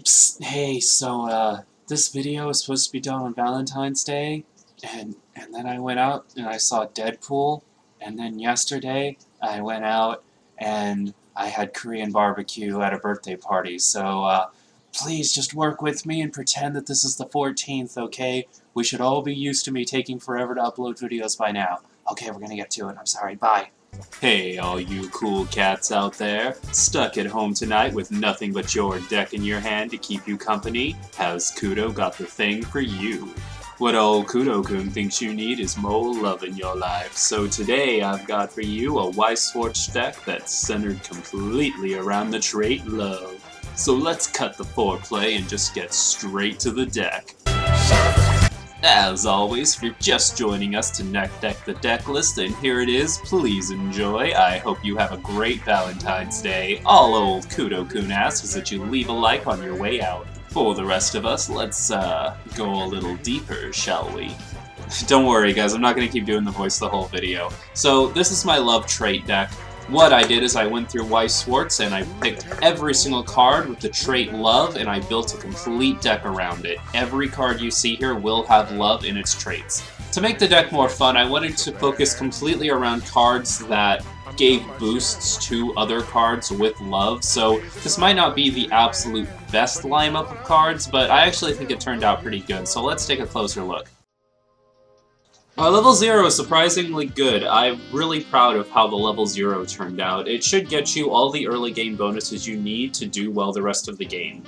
Psst, hey, this video was supposed to be done on Valentine's Day, and then I went out and I saw Deadpool, and then yesterday I went out and I had Korean barbecue at a birthday party, please just work with me and pretend that this is the 14th, okay? We should all be used to me taking forever to upload videos by now. Okay, we're gonna get to it. I'm sorry, bye. Hey, all you cool cats out there, stuck at home tonight with nothing but your deck in your hand to keep you company? Has Kudou got the thing for you? What old Kudou-kun thinks you need is more love in your life, so today I've got for you a Weiss Schwarz deck that's centered completely around the trait love. So let's cut the foreplay and just get straight to the deck. As always, if you're just joining us to deck the deck list, then here it is. Please enjoy. I hope you have a great Valentine's Day. All old Kudou-kun asks is that you leave a like on your way out. For the rest of us, let's go a little deeper, shall we? Don't worry guys, I'm not going to keep doing the voice the whole video. So this is my love trait deck. What I did is I went through Weiss Schwarz and I picked every single card with the trait love and I built a complete deck around it. Every card you see here will have love in its traits. To make the deck more fun, I wanted to focus completely around cards that gave boosts to other cards with love, so this might not be the absolute best lineup of cards, but I actually think it turned out pretty good, so let's take a closer look. Level 0 is surprisingly good. I'm really proud of how the level 0 turned out. It should get you all the early game bonuses you need to do well the rest of the game.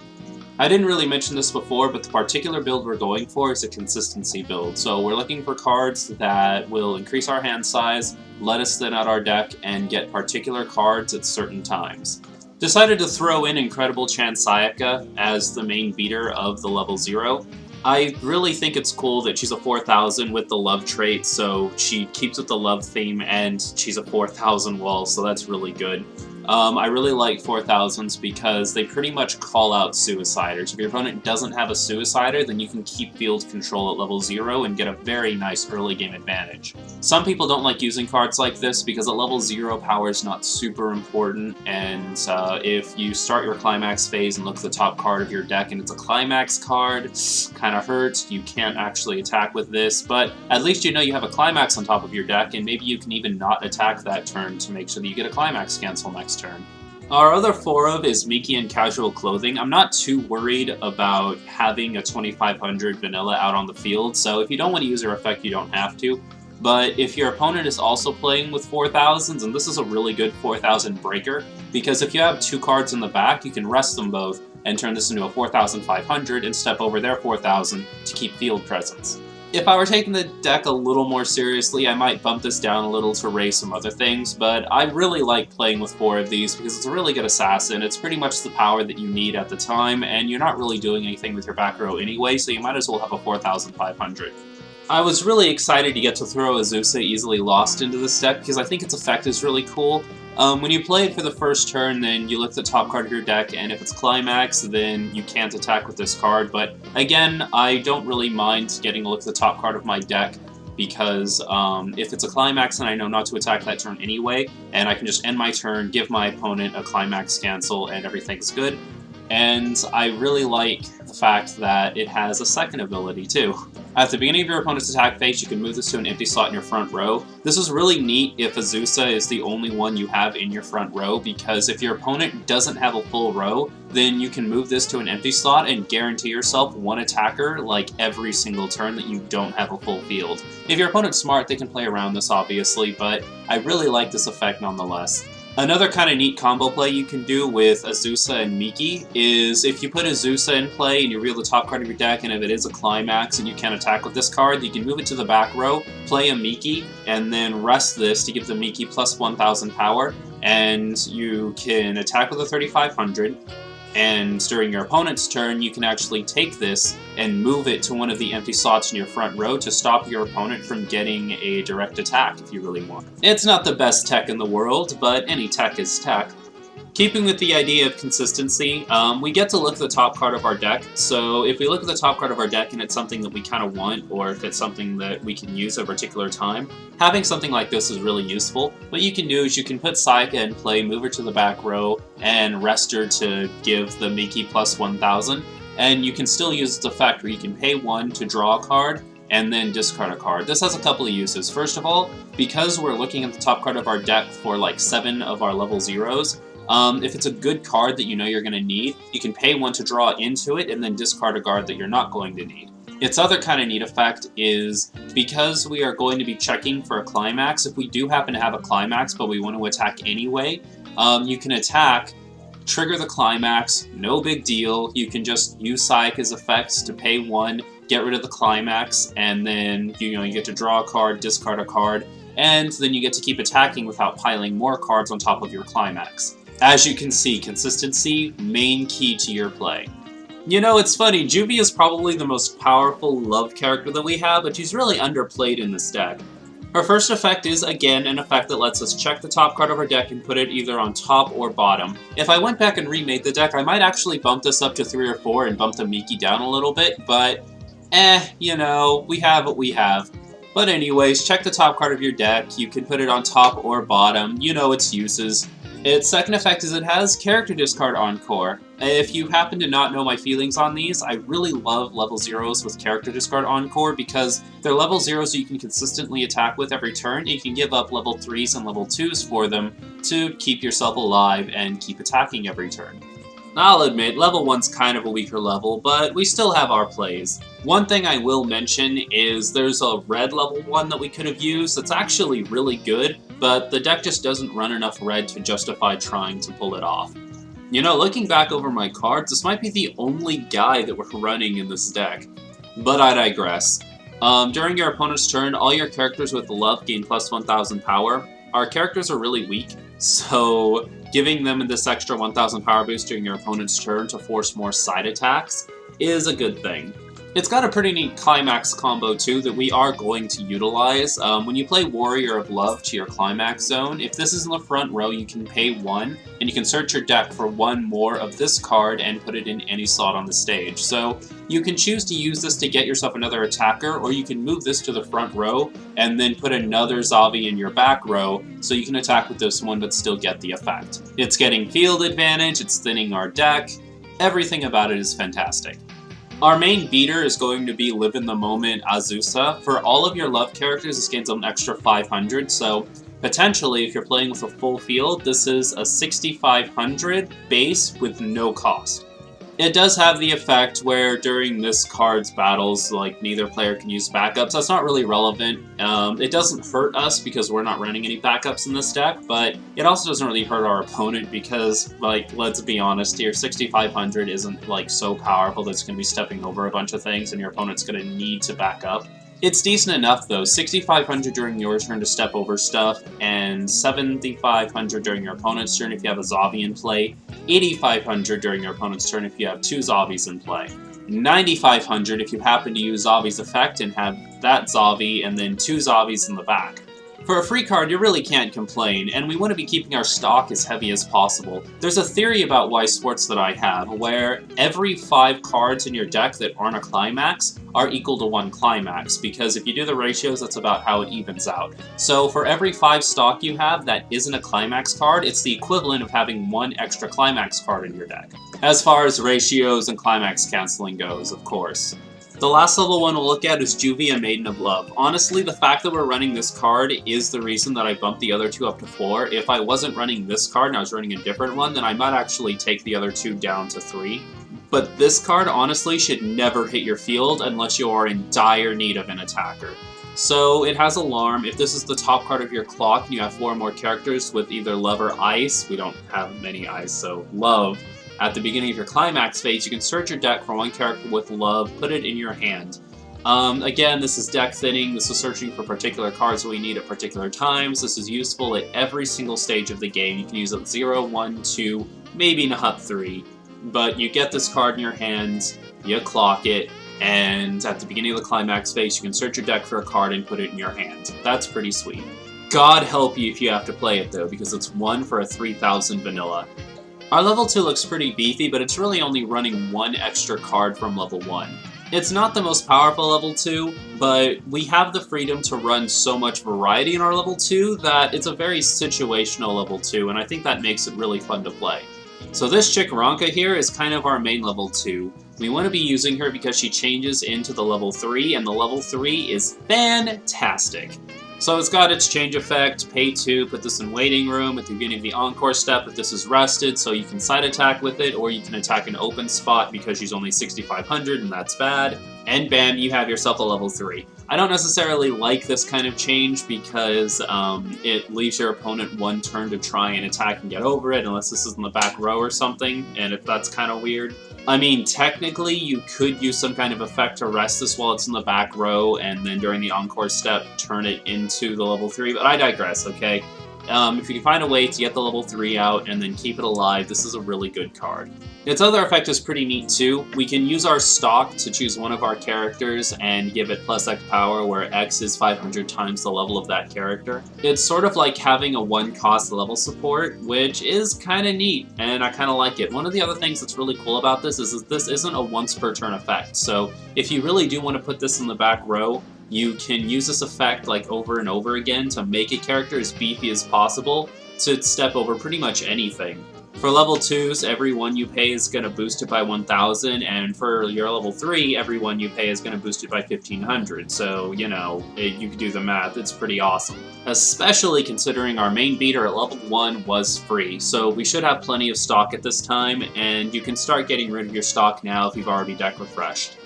I didn't really mention this before, but the particular build we're going for is a consistency build. So we're looking for cards that will increase our hand size, let us thin out our deck, and get particular cards at certain times. Decided to throw in Incredible Sayaka as the main beater of the level 0. I really think it's cool that she's a 4000 with the love trait, so she keeps with the love theme, and she's a 4000 wall, so that's really good. I really like 4000s because they pretty much call out Suiciders. If your opponent doesn't have a Suicider, then you can keep field control at level 0 and get a very nice early game advantage. Some people don't like using cards like this because at level 0 power is not super important, and if you start your Climax phase and look at the top card of your deck and it's a Climax card, kinda hurts, you can't actually attack with this, but at least you know you have a Climax on top of your deck, and maybe you can even not attack that turn to make sure that you get a Climax cancel next turn. Our other 4-of is Miki and Casual Clothing. I'm not too worried about having a 2500 vanilla out on the field, so if you don't want to use her effect, you don't have to. But if your opponent is also playing with 4000s, and this is a really good 4000 breaker, because if you have 2 cards in the back, you can rest them both and turn this into a 4500 and step over their 4000 to keep field presence. If I were taking the deck a little more seriously, I might bump this down a little to raise some other things, but I really like playing with 4 of these because it's a really good assassin. It's pretty much the power that you need at the time, and you're not really doing anything with your back row anyway, so you might as well have a 4500. I was really excited to get to throw Azusa Easily Lost into this deck because I think its effect is really cool. When you play it for the first turn, then you look at the top card of your deck, and if it's Climax, then you can't attack with this card. But again, I don't really mind getting a look at the top card of my deck because if it's a Climax, then I know not to attack that turn anyway, and I can just end my turn, give my opponent a Climax cancel, and everything's good. And I really like the fact that it has a second ability too. At the beginning of your opponent's attack phase, you can move this to an empty slot in your front row. This is really neat if Azusa is the only one you have in your front row, because if your opponent doesn't have a full row, then you can move this to an empty slot and guarantee yourself one attacker like every single turn that you don't have a full field. If your opponent's smart, they can play around this obviously, but I really like this effect nonetheless. Another kind of neat combo play you can do with Azusa and Miki is if you put Azusa in play and you reel the top card of your deck, and if it is a Climax and you can't attack with this card, you can move it to the back row, play a Miki, and then rest this to give the Miki plus 1000 power, and you can attack with a 3500. And during your opponent's turn, you can actually take this and move it to one of the empty slots in your front row to stop your opponent from getting a direct attack if you really want. It's not the best tech in the world, but any tech is tech. Keeping with the idea of consistency, we get to look at the top card of our deck. So if we look at the top card of our deck and it's something that we kind of want, or if it's something that we can use at a particular time, having something like this is really useful. What you can do is you can put Sayaka in play, move her to the back row, and rest her to give the Miki plus 1000. And you can still use its effect where you can pay 1 to draw a card, and then discard a card. This has a couple of uses. First of all, because we're looking at the top card of our deck for like 7 of our level 0s, if it's a good card that you know you're going to need, you can pay 1 to draw into it and then discard a card that you're not going to need. Its other kind of neat effect is, because we are going to be checking for a Climax, if we do happen to have a Climax but we want to attack anyway, you can attack, trigger the Climax, no big deal. You can just use Sayaka's effects to pay 1, get rid of the Climax, and then you get to draw a card, discard a card, and then you get to keep attacking without piling more cards on top of your Climax. As you can see, consistency, main key to your play. You know, it's funny, Juvie is probably the most powerful love character that we have, but she's really underplayed in this deck. Her first effect is, again, an effect that lets us check the top card of our deck and put it either on top or bottom. If I went back and remade the deck, I might actually bump this up to 3 or 4 and bump the Miki down a little bit, but we have what we have. But anyways, check the top card of your deck. You can put it on top or bottom. You know its uses. Its second effect is it has Character Discard Encore. If you happen to not know my feelings on these, I really love level 0s with Character Discard Encore because they're level 0s you can consistently attack with every turn, and you can give up level 3s and level 2s for them to keep yourself alive and keep attacking every turn. I'll admit, level 1's kind of a weaker level, but we still have our plays. One thing I will mention is there's a red level 1 that we could have used that's actually really good, but the deck just doesn't run enough red to justify trying to pull it off. You know, looking back over my cards, this might be the only guy that we're running in this deck. But I digress. During your opponent's turn, all your characters with love gain plus 1000 power. Our characters are really weak, so giving them this extra 1000 power boost during your opponent's turn to force more side attacks is a good thing. It's got a pretty neat Climax combo too that we are going to utilize. When you play Warrior of Love to your Climax zone, if this is in the front row, you can pay 1, and you can search your deck for 1 more of this card and put it in any slot on the stage. So you can choose to use this to get yourself another attacker, or you can move this to the front row and then put another Zavi in your back row so you can attack with this one but still get the effect. It's getting field advantage, it's thinning our deck, everything about it is fantastic. Our main beater is going to be Live in the Moment Azusa. For all of your love characters, this gains an extra 500, so potentially, if you're playing with a full field, this is a 6500 base with no cost. It does have the effect where during this card's battles, like, neither player can use backups. That's not really relevant. It doesn't hurt us because we're not running any backups in this deck, but it also doesn't really hurt our opponent because, like, let's be honest here, 6500 isn't, like, so powerful that it's going to be stepping over a bunch of things and your opponent's going to need to back up. It's decent enough, though. 6500 during your turn to step over stuff, and 7500 during your opponent's turn if you have a Zavi in play, 8500 during your opponent's turn if you have 2 Zavis in play, 9500 if you happen to use Zavi's effect and have that Zavi and then 2 Zavis in the back. For a free card, you really can't complain, and we want to be keeping our stock as heavy as possible. There's a theory about Weiss Schwarz that I have, where every 5 cards in your deck that aren't a Climax are equal to 1 Climax, because if you do the ratios, that's about how it evens out. So for every 5 stock you have that isn't a Climax card, it's the equivalent of having 1 extra Climax card in your deck. As far as ratios and Climax canceling goes, of course. The last level one we'll look at is Juvie, a Maiden of Love. Honestly, the fact that we're running this card is the reason that I bumped the other 2 up to 4. If I wasn't running this card and I was running a different one, then I might actually take the other 2 down to 3. But this card, honestly, should never hit your field unless you are in dire need of an attacker. So it has Alarm. If this is the top card of your clock and you have 4 more characters with either Love or Ice, we don't have many Ice, so Love. At the beginning of your Climax phase, you can search your deck for 1 character with Love, put it in your hand. Again, this is deck thinning, this is searching for particular cards that we need at particular times. This is useful at every single stage of the game. You can use it 0, 1, 2, maybe Nahat 3. But you get this card in your hands, you clock it, and at the beginning of the Climax phase, you can search your deck for a card and put it in your hand. That's pretty sweet. God help you if you have to play it, though, because it's 1 for a 3000 vanilla. Our level 2 looks pretty beefy, but it's really only running one extra card from level 1. It's not the most powerful level 2, but we have the freedom to run so much variety in our level 2 that it's a very situational level 2, and I think that makes it really fun to play. So this chick Ronka here is kind of our main level 2. We want to be using her because she changes into the level 3, and the level 3 is fantastic. So it's got its change effect, pay 2, put this in waiting room at the beginning of the encore step if this is rested, so you can side attack with it, or you can attack an open spot because she's only 6,500 and that's bad. And bam, you have yourself a level 3. I don't necessarily like this kind of change because it leaves your opponent one turn to try and attack and get over it, unless this is in the back row or something, and if that's kind of weird. I mean, technically, you could use some kind of effect to rest this while it's in the back row, and then during the encore step, turn it into the level 3, but I digress, okay? If you can find a way to get the level 3 out and then keep it alive, this is a really good card. Its other effect is pretty neat too. We can use our stock to choose one of our characters and give it plus X power, where X is 500 times the level of that character. It's sort of like having a one-cost level support, which is kind of neat, and I kind of like it. One of the other things that's really cool about this is this isn't a once-per-turn effect, so if you really do want to put this in the back row, you can use this effect like over and over again to make a character as beefy as possible to step over pretty much anything. For level 2s, every one you pay is going to boost it by 1,000, and for your level 3, every one you pay is going to boost it by 1,500, so, you know, you can do the math, it's pretty awesome. Especially considering our main beater at level 1 was free, so we should have plenty of stock at this time, and you can start getting rid of your stock now if you've already deck refreshed.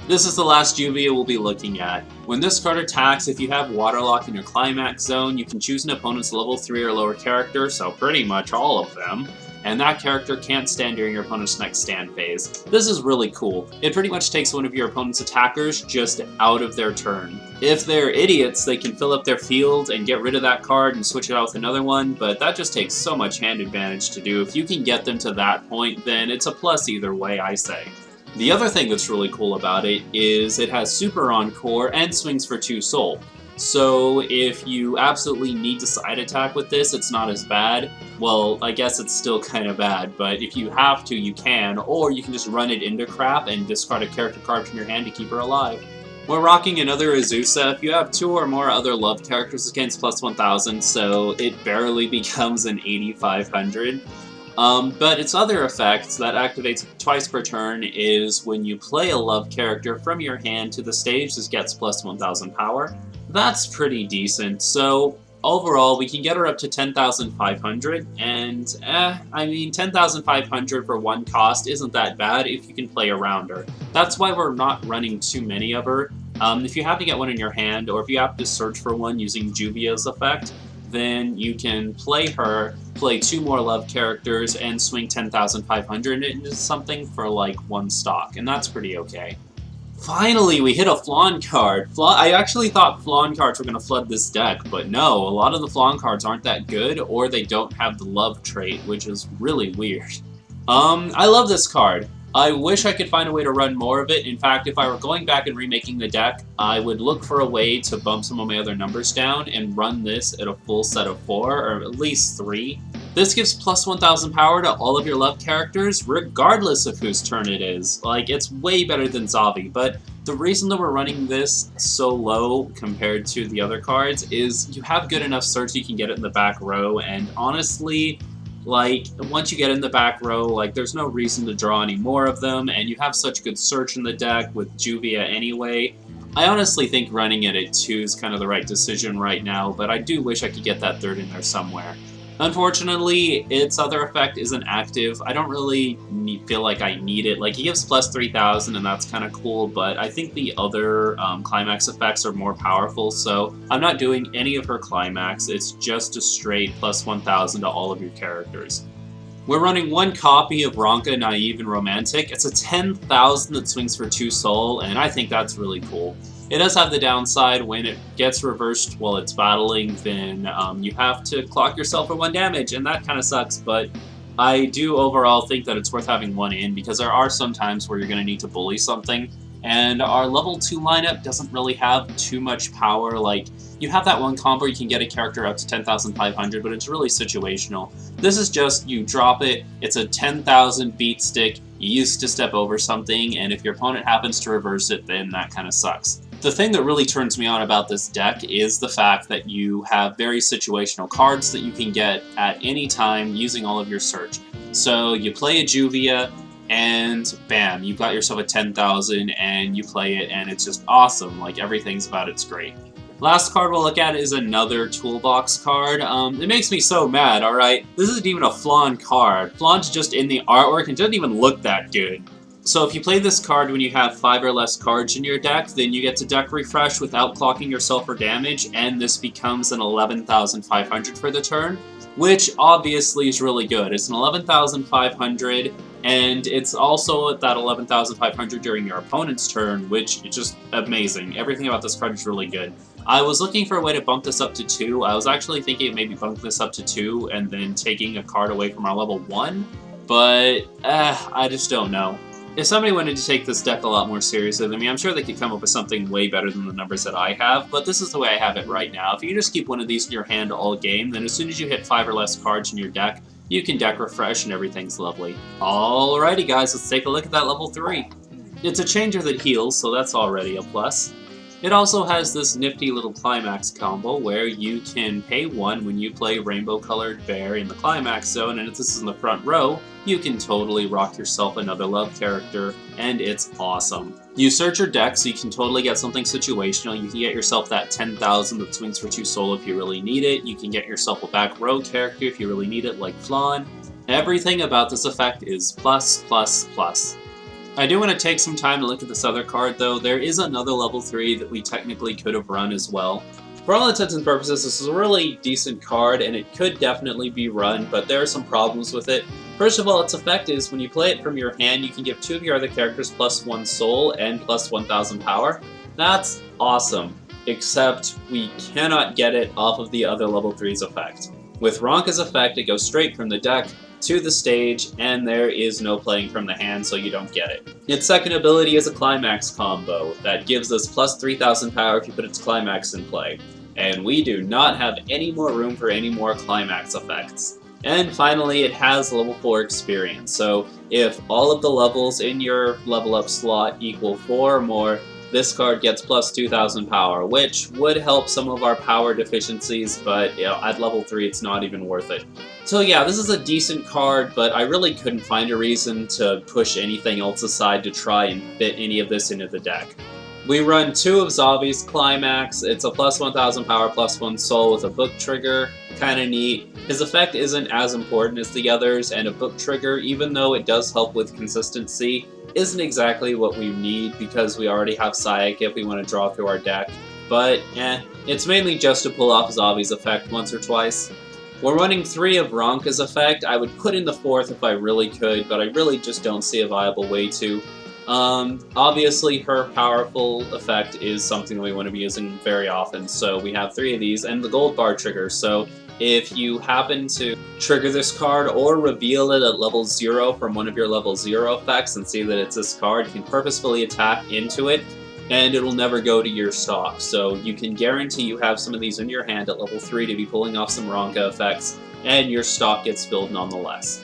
This is the last Juvia we'll be looking at. When this card attacks, if you have Waterlock in your Climax zone, you can choose an opponent's level 3 or lower character, so pretty much all of them, and that character can't stand during your opponent's next stand phase. This is really cool. It pretty much takes one of your opponent's attackers just out of their turn. If they're idiots, they can fill up their field and get rid of that card and switch it out with another one, but that just takes so much hand advantage to do. If you can get them to that point, then it's a plus either way, I say. The other thing that's really cool about it is it has Super Encore and swings for 2 soul. So if you absolutely need to side attack with this, it's not as bad. Well, I guess it's still kind of bad, but if you have to, you can, or you can just run it into crap and discard a character card from your hand to keep her alive. We're rocking another Azusa. If you have 2 or more other love characters against plus 1,000, so it barely becomes an 8,500. But its other effect that activates twice per turn is when you play a love character from your hand to the stage, this gets plus 1,000 power. That's pretty decent, so overall we can get her up to 10,500, and I mean 10,500 for one cost isn't that bad if you can play around her. That's why we're not running too many of her. If you have to get one in your hand, or if you have to search for one using Juvia's effect, then you can play her, play 2 more love characters, and swing 10,500 into something for like 1 stock, and that's pretty okay. Finally, we hit a Flan card. I actually thought Flan cards were going to flood this deck, but no, a lot of the Flan cards aren't that good, or they don't have the love trait, which is really weird. I love this card. I wish I could find a way to run more of it. In fact, if I were going back and remaking the deck, I would look for a way to bump some of my other numbers down and run this at a full set of 4, or at least 3. This gives plus 1,000 power to all of your love characters, regardless of whose turn it is. Like, it's way better than Zavi, but the reason that we're running this so low compared to the other cards is you have good enough search you can get it in the back row, and honestly, like, once you get in the back row, like, there's no reason to draw any more of them, and you have such good search in the deck with Juvia anyway. I honestly think running it at 2 is kind of the right decision right now, but I do wish I could get that 3rd in there somewhere. Unfortunately, its other effect isn't active. I don't really feel like I need it. Like, he gives plus 3,000, and that's kind of cool, but I think the other Climax effects are more powerful, so I'm not doing any of her Climax. It's just a straight plus 1,000 to all of your characters. We're running 1 copy of Ronka, Naive, and Romantic. It's a 10,000 that swings for 2 soul, and I think that's really cool. It does have the downside, when it gets reversed while it's battling, then you have to clock yourself for 1 damage, and that kind of sucks, but I do overall think that it's worth having 1 in, because there are some times where you're going to need to bully something, And our level 2 lineup doesn't really have too much power. Like, you have that one combo, you can get a character up to 10,500, but it's really situational. This is just, you drop it, it's a 10,000 beat stick, you use to step over something, and if your opponent happens to reverse it, then that kind of sucks. The thing that really turns me on about this deck is the fact that you have very situational cards that you can get at any time using all of your search. So you play a Juvia, and bam, you've got yourself a 10,000 and you play it and it's just awesome. Like, everything's about it's great. Last card we'll look at is another toolbox card. It makes me so mad, alright? This isn't even a Flan card. Flan's just in the artwork and doesn't even look that good. So if you play this card when you have 5 or less cards in your deck, then you get to deck refresh without clocking yourself for damage, and this becomes an 11,500 for the turn, which obviously is really good. It's an 11,500, and it's also at that 11,500 during your opponent's turn, which is just amazing. Everything about this card is really good. I was looking for a way to bump this up to 2. I was actually thinking of maybe bumping this up to 2 and then taking a card away from our level 1, but I just don't know. If somebody wanted to take this deck a lot more seriously than me, I'm sure they could come up with something way better than the numbers that I have, but this is the way I have it right now. If you just keep one of these in your hand all game, then as soon as you hit 5 or less cards in your deck, you can deck refresh and everything's lovely. Alrighty guys, let's take a look at that level 3. It's a changer that heals, so that's already a plus. It also has this nifty little Climax combo where you can pay 1 when you play Rainbow Colored Bear in the Climax zone, and if this is in the front row, you can totally rock yourself another love character, and it's awesome. You search your deck, so you can totally get something situational. You can get yourself that 10,000 that swings for 2 soul if you really need it. You can get yourself a back row character if you really need it, like Flan. Everything about this effect is plus, plus, plus. I do want to take some time to look at this other card, though. There is another level 3 that we technically could have run as well. For all intents and purposes, this is a really decent card, and it could definitely be run, but there are some problems with it. First of all, its effect is, when you play it from your hand, you can give 2 of your other characters plus 1 soul and plus 1,000 power. That's awesome, except we cannot get it off of the other level 3's effect. With Ronka's effect, it goes straight from the deck to the stage, and there is no playing from the hand, so you don't get it. Its second ability is a Climax combo that gives us plus 3,000 power if you put its Climax in play. And we do not have any more room for any more Climax effects. And finally, it has level 4 experience, so if all of the levels in your level up slot equal 4 or more, this card gets plus 2,000 power, which would help some of our power deficiencies, but you know, at level 3 it's not even worth it. So yeah, this is a decent card, but I really couldn't find a reason to push anything else aside to try and fit any of this into the deck. We run 2 of Zavi's Climax. It's a plus 1,000 power, plus 1 soul with a book trigger. Kinda neat. His effect isn't as important as the others, and a book trigger, even though it does help with consistency, isn't exactly what we need because we already have Sayak if we want to draw through our deck. But, it's mainly just to pull off Zavi's effect once or twice. We're running 3 of Ronka's effect. I would put in the 4th if I really could, but I really just don't see a viable way to. Obviously her powerful effect is something that we want to be using very often, so we have 3 of these, and the gold bar trigger, so if you happen to trigger this card or reveal it at level 0 from one of your level 0 effects and see that it's this card, you can purposefully attack into it, and it'll never go to your stock. So you can guarantee you have some of these in your hand at level 3 to be pulling off some Ronka effects, and your stock gets filled nonetheless.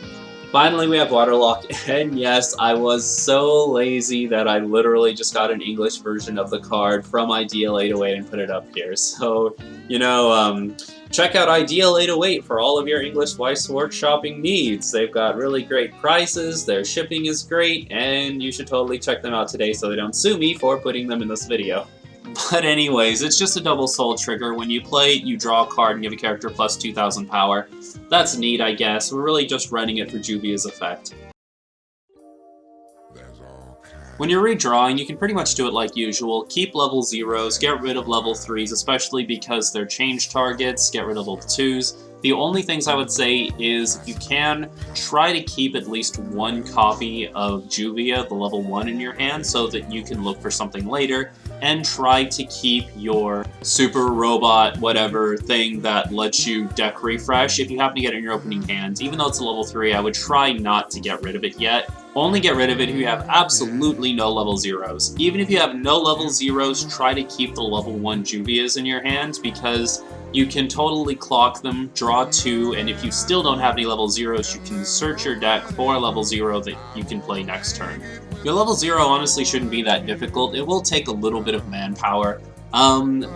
Finally, we have Waterlock, and yes, I was so lazy that I literally just got an English version of the card from Ideal 808 and put it up here. So, you know, check out Ideal 808 for all of your English Weiss Schwarz shopping needs. They've got really great prices, their shipping is great, and you should totally check them out today so they don't sue me for putting them in this video. But anyways, it's just a double soul trigger. When you play it, you draw a card and give a character plus 2,000 power. That's neat, I guess. We're really just running it for Juvia's effect. When you're redrawing, you can pretty much do it like usual. Keep level 0s, get rid of level 3s, especially because they're change targets, get rid of level 2s. The only things I would say is, if you can, try to keep at least 1 copy of Juvia, the level 1, in your hand so that you can look for something later, and try to keep your super robot whatever thing that lets you deck refresh if you happen to get it in your opening hand. Even though it's a level 3, I would try not to get rid of it yet, Only get rid of it if you have absolutely no level 0s. Even if you have no level 0s, try to keep the level 1 Juvias in your hand, because you can totally clock them, draw 2, and if you still don't have any level 0s, you can search your deck for a level 0 that you can play next turn. Your level 0 honestly shouldn't be that difficult. It will take a little bit of manpower.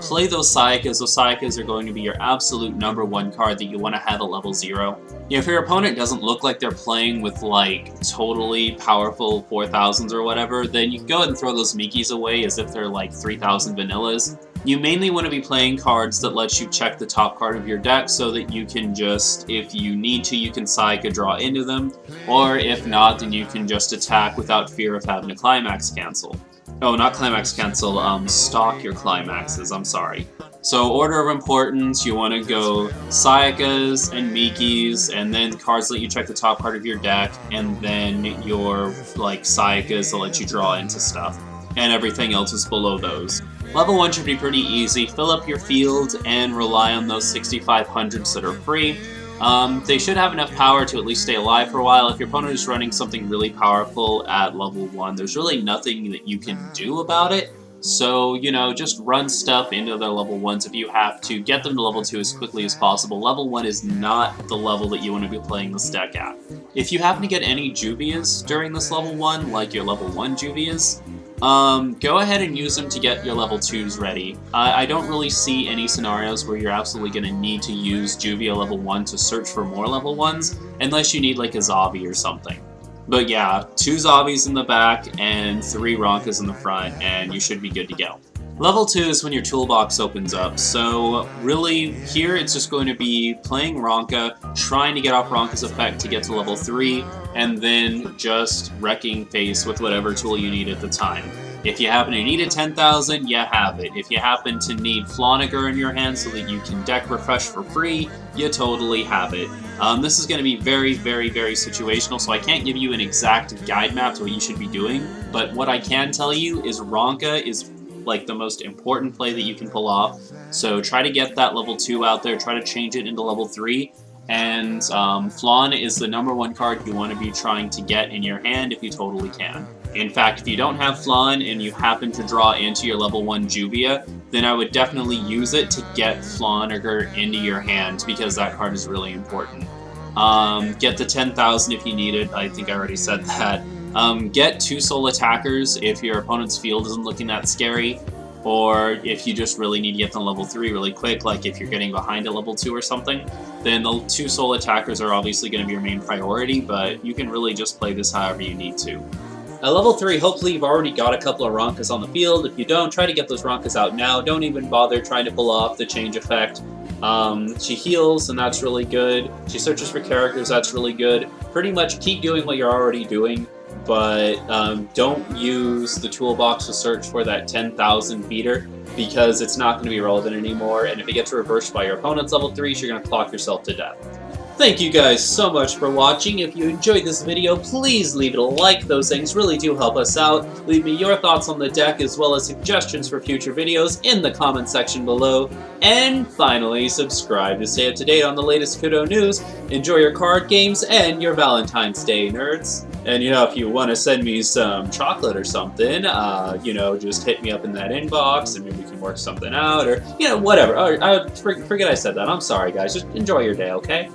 Play those Sayakas. Those Sayakas are going to be your absolute #1 card that you want to have at level 0. If your opponent doesn't look like they're playing with, like, totally powerful 4000s or whatever, then you can go ahead and throw those Mikis away as if they're, like, 3000 vanillas. You mainly want to be playing cards that let you check the top card of your deck so that you can just, if you need to, you can Sayaka draw into them, or if not, then you can just attack without fear of having a Climax cancel. Oh, not Climax cancel, stock your Climaxes, I'm sorry. So, order of importance, you want to go Sayakas and Mikis, and then cards let you check the top card of your deck, and then your, like, Sayakas that let you draw into stuff. And everything else is below those. Level 1 should be pretty easy. Fill up your field and rely on those 6500s that are free. They should have enough power to at least stay alive for a while. If your opponent is running something really powerful at level 1, there's really nothing that you can do about it. So, you know, just run stuff into their level 1s if you have to. Get them to level 2 as quickly as possible. Level 1 is not the level that you want to be playing this deck at. If you happen to get any Juvias during this level 1, like your level 1 Juvias, go ahead and use them to get your level 2s ready. I don't really see any scenarios where you're absolutely going to need to use Juvia level 1 to search for more level 1s, unless you need like a Zavi or something. But yeah, 2 Zavis in the back and 3 Ronkas in the front, and you should be good to go. Level 2 is when your toolbox opens up, so really here it's just going to be playing Ronka, trying to get off Ronka's effect to get to level 3, and then just wrecking face with whatever tool you need at the time. If you happen to need a 10,000, you have it. If you happen to need Floniger in your hand so that you can deck refresh for free, you totally have it. This is going to be very, very, very situational, so I can't give you an exact guide map to what you should be doing, but what I can tell you is Ronka is like the most important play that you can pull off. So try to get that level 2 out there, try to change it into level 3, and Flan is the #1 card you want to be trying to get in your hand if you totally can. In fact, if you don't have Flan and you happen to draw into your level 1 Juvia, then I would definitely use it to get Floniger into your hand, because that card is really important. Get the 10,000 if you need it, I think I already said that. Get 2 soul attackers if your opponent's field isn't looking that scary, or if you just really need to get to level 3 really quick, like if you're getting behind at level 2 or something, then the 2 soul attackers are obviously going to be your main priority, but you can really just play this however you need to. At level 3, hopefully you've already got a couple of Ronkas on the field. If you don't, try to get those Ronkas out now. Don't even bother trying to pull off the change effect. She heals, and that's really good. She searches for characters, that's really good. Pretty much keep doing what you're already doing, but don't use the toolbox to search for that 10,000 beater, because it's not going to be relevant anymore, and if it gets reversed by your opponent's level 3s, you're going to clock yourself to death. Thank you guys so much for watching. If you enjoyed this video, please leave it a like. Those things really do help us out. Leave me your thoughts on the deck as well as suggestions for future videos in the comment section below. And finally, subscribe to stay up to date on the latest Kudou news. Enjoy your card games and your Valentine's Day, nerds. And you know, if you want to send me some chocolate or something, you know, just hit me up in that inbox and maybe we can work something out, or, you know, whatever. Forget I said that. I'm sorry, guys. Just enjoy your day, okay?